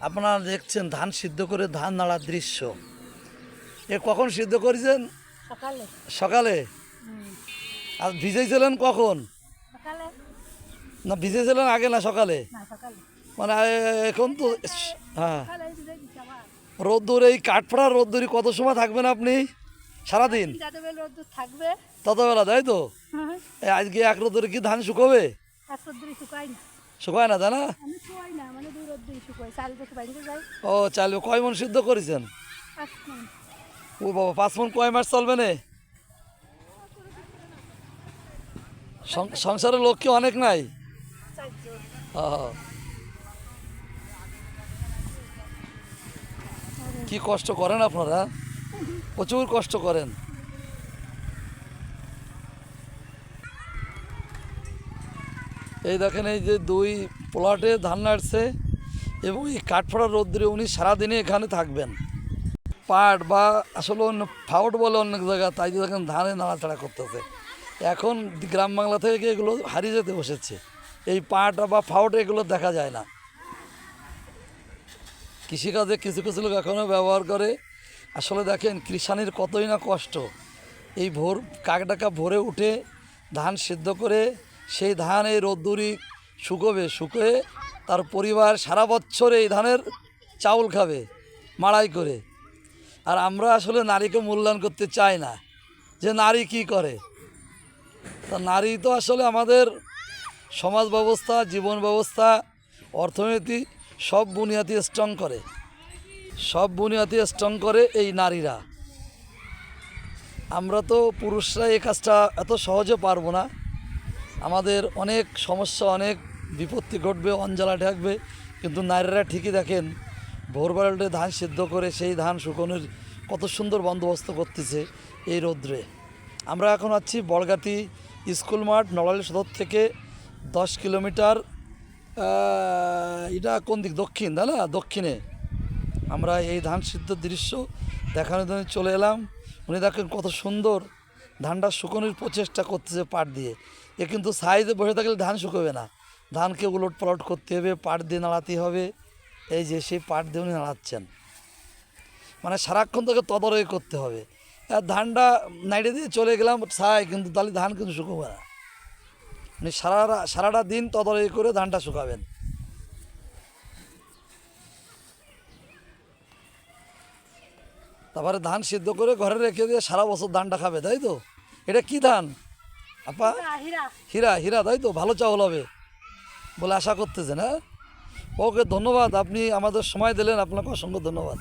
আপনারা দেখছেন ধান সিদ্ধ করে ধান নাড়ার দৃশ্য। এ কখন সিদ্ধ করেছেন? সকালে। সকালে। আর ভিজেছিলেন কখন? সকালে না ভিজেছিলেন আগে না সকালে? না সকালে মানে এখন তো হ্যাঁ সকালে ভিজে দিচ্ছে আবার। রোদ্দুর, এই কাঠফাড়া রোদ্দুরি কত সময় থাকবেন আপনি? সারাদিন যতবেলা রোদ্দুর থাকবে ততবেলা, তাই তো? আজকে এক রোদ্দুরে কি ধান শুকোবে? এক রোদ্দুরি শুকাই না। শুকায় না, তাই না? আমি শুকাই না, মানে দুই রোদ্দুরি শুকাই, চাল বসে বাইরে যাই। ও চাইলে কয় মন সিদ্ধ করেছেন? আসলাম ও বাবা, 5 মন কয় মাস চলবে না? সংসারের লোক কি অনেক নাই? চারজন। আহা। কি কষ্ট করেন আপনারা, প্রচুর কষ্ট করেন। এই দেখেন, এই যে 2 প্লটে ধান নাড়ছে এবং এই কাঠফাড়া রোদ্দুরে উনি সারাদিনে এখানে থাকবেন। পাট বা আসলে অন্য ফাউট বলে অনেক জায়গা, তাই যে দেখেন ধানে নাড়াচাড়া করতেছে। এখন গ্রাম বাংলা থেকে এগুলো হারিয়ে যেতে বসেছে, এই পাট বা ফাউট এগুলো দেখা যায় না। কৃষিকাজে কিছু কিছু লোক এখনও ব্যবহার করে। আসলে দেখেন কৃষানির কতই না কষ্ট। এই ভোর কাকডাকা ভোরে উঠে ধান সিদ্ধ করে সেই ধান এই রোদ্দুরি শুকোবে, শুকোয়ে তার পরিবার সারা বছর এই ধানের চাউল খাবে মাড়াই করে। আর আমরা আসলে নারীকে মূল্যায়ন করতে চাই না, যে নারী কি করে। তা নারী তো আসলে আমাদের সমাজ ব্যবস্থা, জীবন ব্যবস্থা, অর্থনীতি সব বুনিয়াদি স্ট্রং করে, সব বুনিয়াদি স্ট্রং করে এই নারীরা। আমরা তো পুরুষরা এই কাজটা এত সহজে পারবো না। আমাদের অনেক সমস্যা, অনেক বিপত্তি ঘটবে, অঞ্জলা ঠেকবে, কিন্তু নারীরা ঠিকই দেখেন ভোরবেলা উঠে ধান সিদ্ধ করে সেই ধান শুকোনোর কত সুন্দর বন্দোবস্ত করতেছে এই রৌদ্রে। আমরা এখন আছি বড়গাতি স্কুল মাঠ, নড়াইল সদর থেকে 10 কিলোমিটার। এটা কোন দিক? দক্ষিণ, তাই না? দক্ষিণে আমরা এই ধান সিদ্ধর দৃশ্য দেখানোর জন্য চলে এলাম। উনি দেখেন কত সুন্দর ধানটা শুকোনোর প্রচেষ্টা করতেছে পাট দিয়ে। এ কিন্তু সাইজে বসে থাকলে ধান শুকোবে না, ধানকে উলট পালট করতে হবে, পাট দিয়ে নাড়াতে হবে। এই যে সেই পাট দিয়ে উনি নাড়াচ্ছেন, মানে সারাক্ষণ তাকে তদারকি করতে হবে। আর ধানটা নাইড়ে দিয়ে চলে গেলাম ছাই, কিন্তু তাহলে ধান কিন্তু শুকোবে না। উনি সারাটা দিন তদারকি করে ধানটা শুকাবেন। তারপরে ধান সিদ্ধ করে ঘরে রেখে দিয়ে সারা বছর ধানটা খাবে, তাই তো? এটা কি ধান আপা? হীরা। হীরা, হীরা, তাই তো? ভালো চাউল হবে বলে আশা করতেছেন। হ্যাঁ, ওকে, ধন্যবাদ, আপনি আমাদের সময় দিলেন, আপনাকে অসংখ্য ধন্যবাদ।